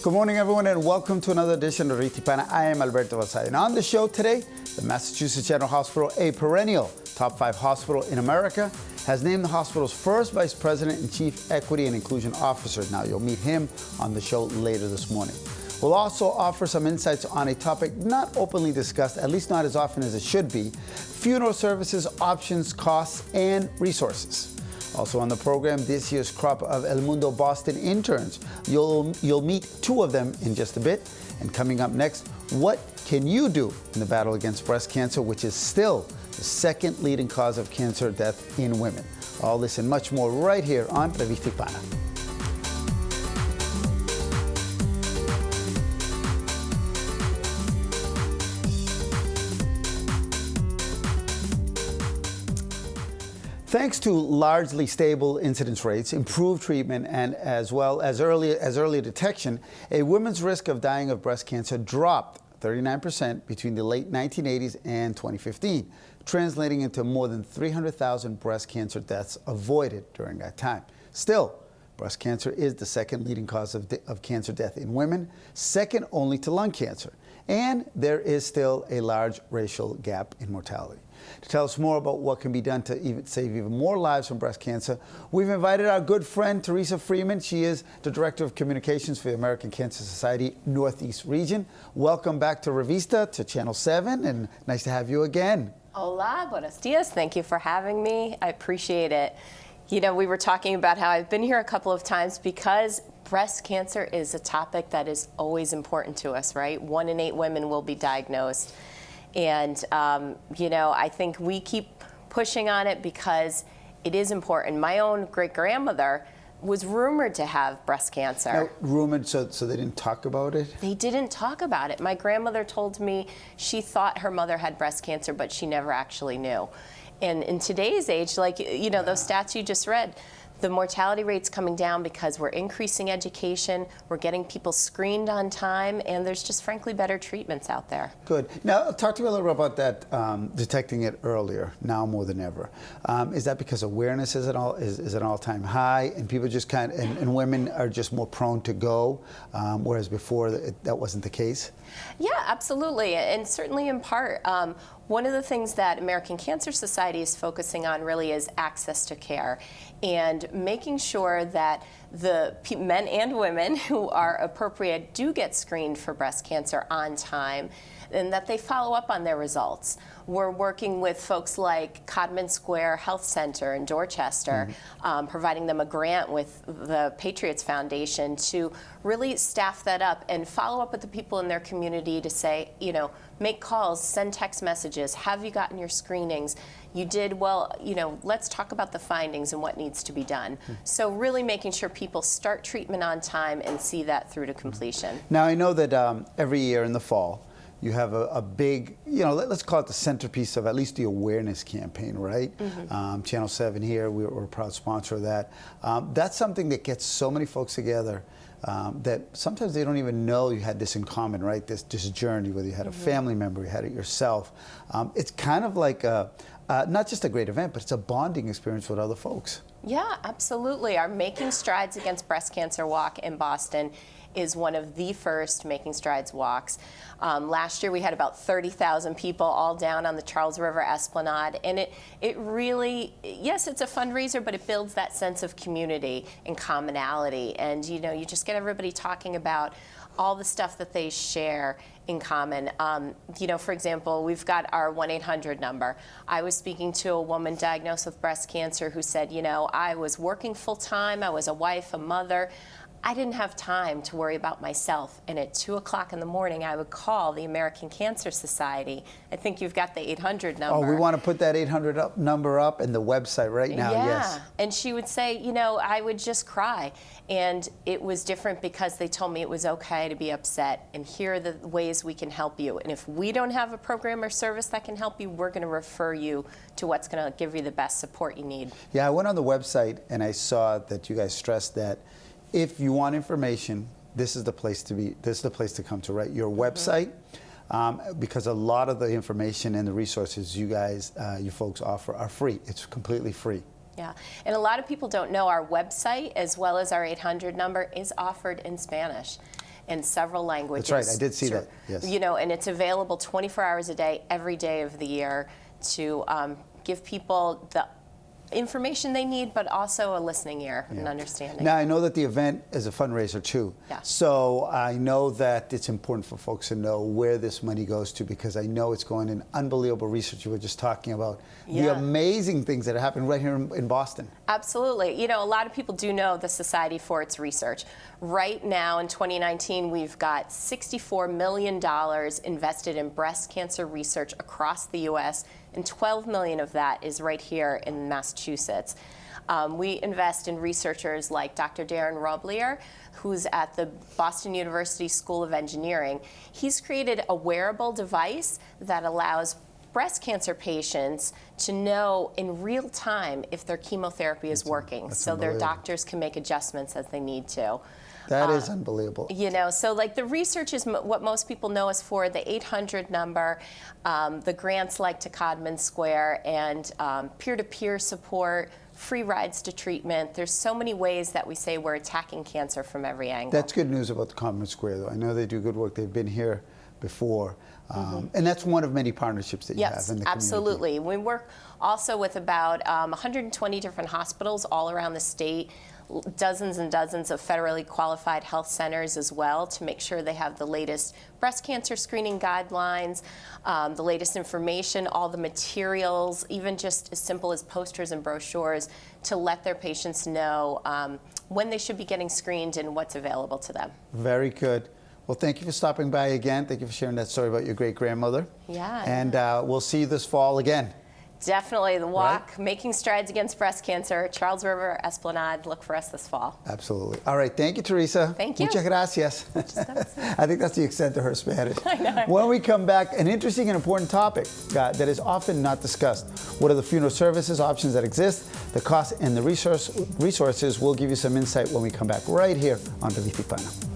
Good morning, everyone, and welcome to another edition of Hispana. I am Alberto Vasallo. And on the show today, the Massachusetts General Hospital, a perennial top 5 hospital in America, has named the hospital's first vice president and chief equity and inclusion officer. Now, you'll meet him on the show later this morning. We'll also offer some insights on a topic not openly discussed, at least not as often as it should be: funeral services, options, costs, and resources. Also on the program, this year's crop of El Mundo Boston interns. You'll meet 2 of them in just a bit. And coming up next, what can you do in the battle against breast cancer, which is still the second leading cause of cancer death in women? All this and much more right here on Revista Hispana. Thanks to largely stable incidence rates, improved treatment, and as well as early detection, a woman's risk of dying of breast cancer dropped 39% between the late 1980s and 2015, translating into more than 300,000 breast cancer deaths avoided during that time. Still, breast cancer is the second leading cause of cancer death in women, second only to lung cancer, and there is still a large racial gap in mortality. To tell us more about what can be done to save even more lives from breast cancer, we've invited our good friend Theresa Freeman. She is the Director of Communications for the American Cancer Society Northeast Region. Welcome back to Revista, to Channel 7, and nice to have you again. Hola, buenos dias. Thank you for having me. I appreciate it. You know, we were talking about how I've been here a couple of times because breast cancer is a topic that is always important to us, right? 1 in 8 women will be diagnosed. And, you know, I think we keep pushing on it because it is important. My own great-grandmother was rumored to have breast cancer. Now, rumored, so they didn't talk about it? They didn't talk about it. My grandmother told me she thought her mother had breast cancer, but she never actually knew. And in today's age, like, you know, those stats you just read, the mortality rate's coming down because we're increasing education, we're getting people screened on time, and there's just frankly better treatments out there. Good. Now, talk to me a little bit about that, detecting it earlier, now more than ever. Is that because awareness is an all-time high, and people just and women are just more prone to go, whereas before that wasn't the case? Yeah, absolutely, and certainly in part. One of the things that American Cancer Society is focusing on really is access to care and making sure that the men and women who are appropriate do get screened for breast cancer on time and that they follow up on their results. We're working with folks like Codman Square Health Center in Dorchester, providing them a grant with the Patriots Foundation to really staff that up and follow up with the people in their community to say, you know, make calls, send text messages, have you gotten your screenings? You did well, you know, let's talk about the findings and what needs to be done. So really making sure people start treatment on time and see that through to completion. Now, I know that every year in the fall, you have a big, you know, let's call it the centerpiece of at least the awareness campaign, right? Channel 7 here, we're a proud sponsor of that. That's something that gets so many folks together that sometimes they don't even know you had this in common, right? This journey, whether you had a family member, you had it yourself. It's kind of like not just a great event, but it's a bonding experience with other folks. Yeah, absolutely. Our Making Strides Against Breast Cancer walk in Boston is one of the first Making Strides walks. Last year we had about 30,000 people all down on the Charles River Esplanade, and it really, yes, it's a fundraiser, but it builds that sense of community and commonality, and you know, you just get everybody talking about all the stuff that they share in common. You know, for example, we've got our 1-800 number. I was speaking to a woman diagnosed with breast cancer who said, you know, I was working full time, I was a wife, a mother. I didn't have time to worry about myself, and at 2 o'clock in the morning I would call the American Cancer Society. I think you've got the 800 number. Oh, we want to put that 800 number up in the website right now, yes. And she would say, you know, I would just cry, and it was different because they told me it was okay to be upset, and here are the ways we can help you. And if we don't have a program or service that can help you, we're going to refer you to what's going to give you the best support you need. Yeah, I went on the website and I saw that you guys stressed that if you want information, this is the place to be. This is the place to come to, right? Your website, because a lot of the information and the resources you guys, you folks offer are free. It's completely free. Yeah, and a lot of people don't know our website as well as our 800 number is offered in Spanish. in several languages. That's right, I did see that, yes. You know, and it's available 24 hours a day, every day of the year, to give people the information they need, but also a listening ear and understanding. Now, I know that the event is a fundraiser too. Yeah. So I know that it's important for folks to know where this money goes to, because I know it's going in unbelievable research. You were just talking about the amazing things that are happening right here in Boston. Absolutely. You know, a lot of people do know the Society for its research. Right now in 2019, we've got $64 million invested in breast cancer research across the U.S., and 12 million of that is right here in Massachusetts. We invest in researchers like Dr. Darren Roblier, who's at the Boston University School of Engineering. He's created a wearable device that allows breast cancer patients to know in real time if their chemotherapy is working, so their doctors can make adjustments as they need to. That is unbelievable. You know, so like the research is what most people know us for, the 800 number, the grants like to Codman Square, and peer-to-peer support, free rides to treatment. There's so many ways that we say we're attacking cancer from every angle. That's good news about the Codman Square, though. I know they do good work. They've been here before. And that's one of many partnerships that you have in the community. Absolutely. We work also with about 120 different hospitals all around the state, dozens and dozens of federally qualified health centers as well, to make sure they have the latest breast cancer screening guidelines, the latest information, all the materials, even just as simple as posters and brochures, to let their patients know when they should be getting screened and what's available to them. Very good. Well, thank you for stopping by again. Thank you for sharing that story about your great-grandmother. Yeah. And we'll see you this fall again. Definitely. The walk, Making Strides Against Breast Cancer, Charles River Esplanade. Look for us this fall. Absolutely. All right. Thank you, Theresa. Thank you. Muchas gracias. I think that's the extent of her Spanish. I know. When we come back, an interesting and important topic that is often not discussed. What are the funeral services options that exist, the cost, and the resources? We'll give you some insight when we come back right here on Revista Hispana.